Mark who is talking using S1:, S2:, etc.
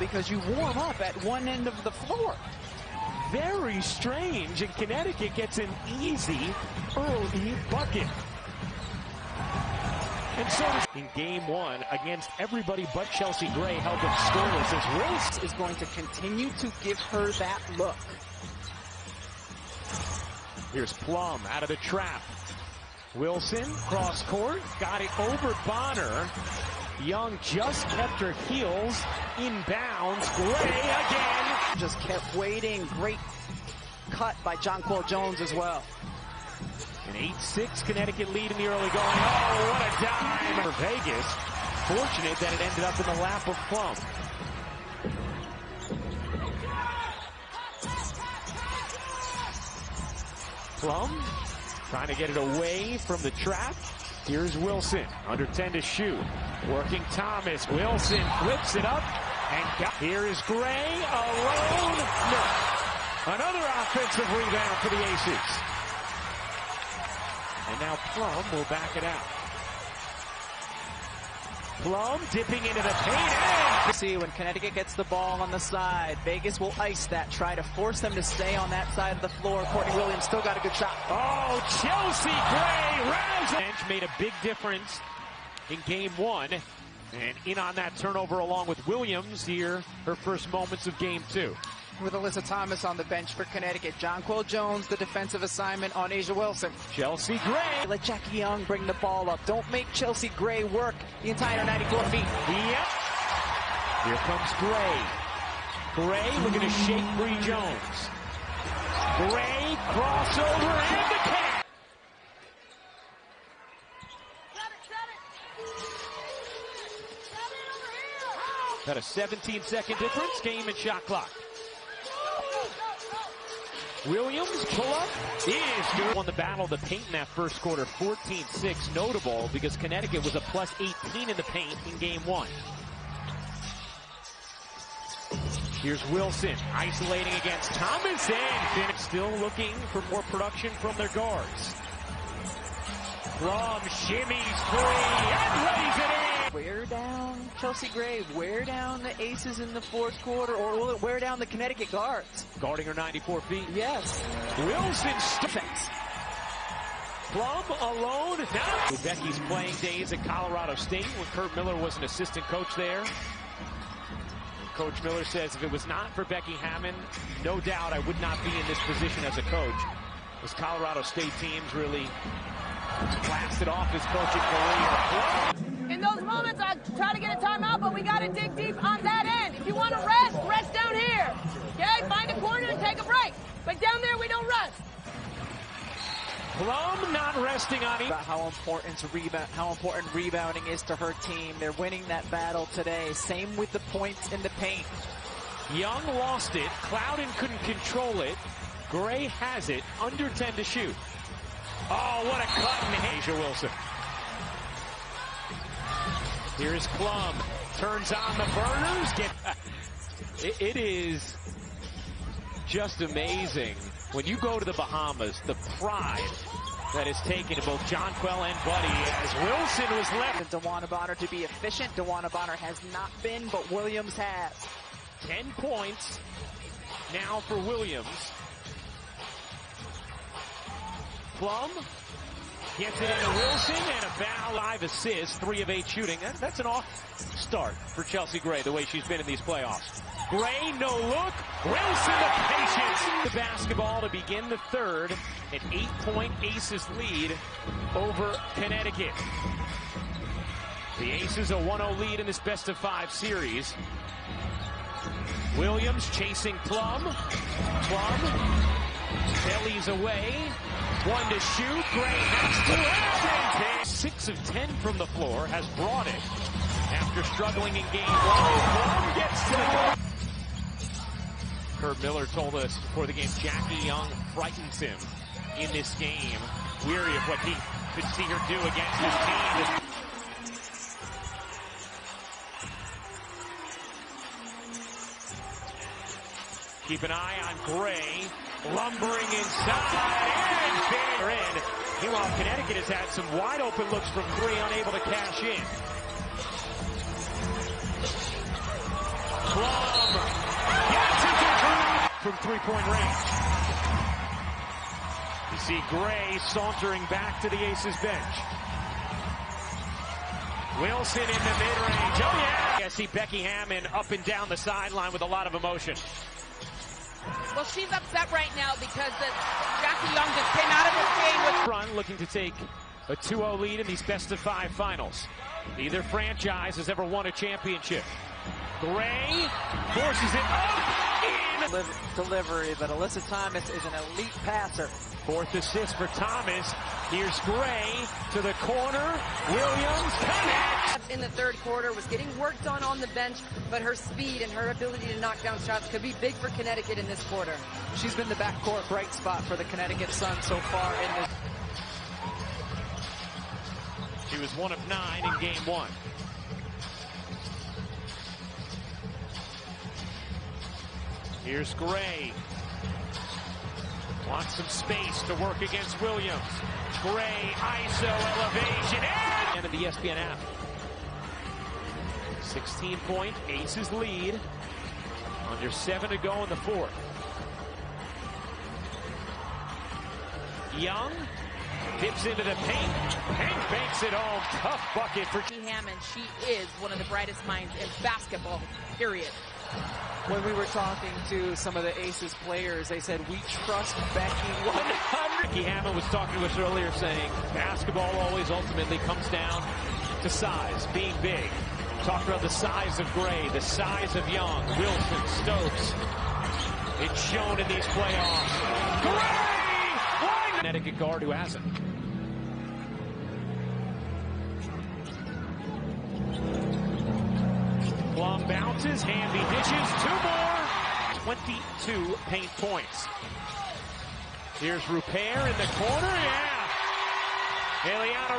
S1: because you warm up at one end of the floor.
S2: Very strange, and Connecticut gets an easy early bucket. And so does in game one against everybody but Chelsea Gray held them scoreless as Wilson
S1: is going to continue to give her that look.
S2: Here's Plum out of the trap. Wilson, cross court, got it over Bonner. Young just kept her heels, inbounds, Gray again.
S1: Just kept waiting, great cut by Jonquel Jones as well.
S2: An 8-6 Connecticut lead in the early going. Oh, what a dime for Vegas. Fortunate that it ended up in the lap of Plum. Plum trying to get it away from the trap. Here's Wilson, under 10 to shoot. Working Thomas. Wilson flips it up. And here is Gray alone. No. Another offensive rebound for the Aces. And now Plum will back it out. Plum dipping into the paint.
S1: See, when Connecticut gets the ball on the side, Vegas will ice that, try to force them to stay on that side of the floor. Courtney Williams still got a good shot.
S2: Oh, Chelsea Gray rounds. Made a big difference in game one. And in on that turnover along with Williams here, her first moments of game two.
S1: With Alyssa Thomas on the bench for Connecticut. Jonquel Jones, the defensive assignment on Asia Wilson.
S2: Chelsea Gray.
S1: Let Jackie Young bring the ball up. Don't make Chelsea Gray work the entire 94 feet.
S2: Yep. Here comes Gray. Gray looking to shake Bree Jones. Gray, crossover, and the catch. Got a 17-second difference, game and shot clock. Williams, pull-up, is good. Won the battle of the paint in that first quarter, 14-6. Notable because Connecticut was a plus 18 in the paint in game one. Here's Wilson, isolating against Thomas, and still looking for more production from their guards. Plum shimmies free and lays it in.
S1: Wear down Chelsea Gray, wear down the Aces in the fourth quarter, or will it wear down the Connecticut guards?
S2: Guarding her 94 feet.
S1: Yes.
S2: Wilson defense. Plum alone. Now Becky's playing days at Colorado State when Kurt Miller was an assistant coach there. And Coach Miller says if it was not for Becky Hammond, no doubt I would not be in this position as a coach. This Colorado State team's really blasted off his coaching career.
S3: In those moments, I try to get a timeout, but we got to dig deep on that end. If you want to rest, rest down here. Okay? Find a corner and take a break. But down there, we don't rest.
S2: Plum not resting on
S1: about how important rebounding is to her team. They're winning that battle today. Same with the points in the paint.
S2: Young lost it. Clouden couldn't control it. Gray has it. Under 10 to shoot. Oh, what a cut in Asia Wilson. Here's Plum. Turns on the burners. It is just amazing. When you go to the Bahamas, the pride that is taken to both Jonquel and Buddy as Wilson was left.
S1: DeWanna Bonner to be efficient. DeWanna Bonner has not been, but Williams has.
S2: 10 points now for Williams. Plum gets it into Wilson and a foul. 5 assists, 3 of 8 shooting. That's an off start for Chelsea Gray, the way she's been in these playoffs. Gray, no look. Wilson, the patience. The basketball to begin the third. An 8-point Aces lead over Connecticut. The Aces a 1-0 lead in this best-of-5 series. Williams chasing Plum. Plum bellies away. 1 to shoot. Gray has to. 6 of 10 from the floor has brought it. After struggling in game 1, Plum gets to the goal. Kurt Miller told us before the game, Jackie Young frightens him in this game. Weary of what he could see her do against his team. Keep an eye on Gray. Lumbering inside and fair in. Meanwhile, Connecticut has had some wide open looks from 3, unable to cash in. Plum from three-point range. You see Gray sauntering back to the Aces bench. Wilson in the mid-range. Oh, yeah. I see Becky Hammond up and down the sideline with a lot of emotion.
S3: Well, she's upset right now because Jackie Young just came out of this game with...
S2: Run looking to take a 2-0 lead in these best-of-5 finals. Neither franchise has ever won a championship. Gray forces it up in
S1: delivery, but Alyssa Thomas is an elite passer.
S2: Fourth assist for Thomas. Here's Gray to the corner. Williams connects.
S3: In the third quarter was getting worked on the bench, but her speed and her ability to knock down shots could be big for Connecticut in this quarter.
S1: She's been the backcourt bright spot for the Connecticut Sun so far in this.
S2: She was 1 of 9 in game 1. Here's Gray. Wants some space to work against Williams. Gray, ISO, elevation, and the ESPN app. 16-point Aces lead. Under 7 to go in the fourth. Young dips into the paint. Hank banks it home. Tough bucket for
S3: Hammond. She is one of the brightest minds in basketball, period.
S1: When we were talking to some of the Aces players, they said, we trust Becky 100.
S2: Becky Hammond was talking to us earlier saying basketball always ultimately comes down to size, being big. Talked about the size of Gray, the size of Young, Wilson, Stokes. It's shown in these playoffs. Gray! Connecticut guard who hasn't. Plum bounces, Hamby dishes, 2 more. 22 paint points. Here's Rupert in the corner, yeah. Eliana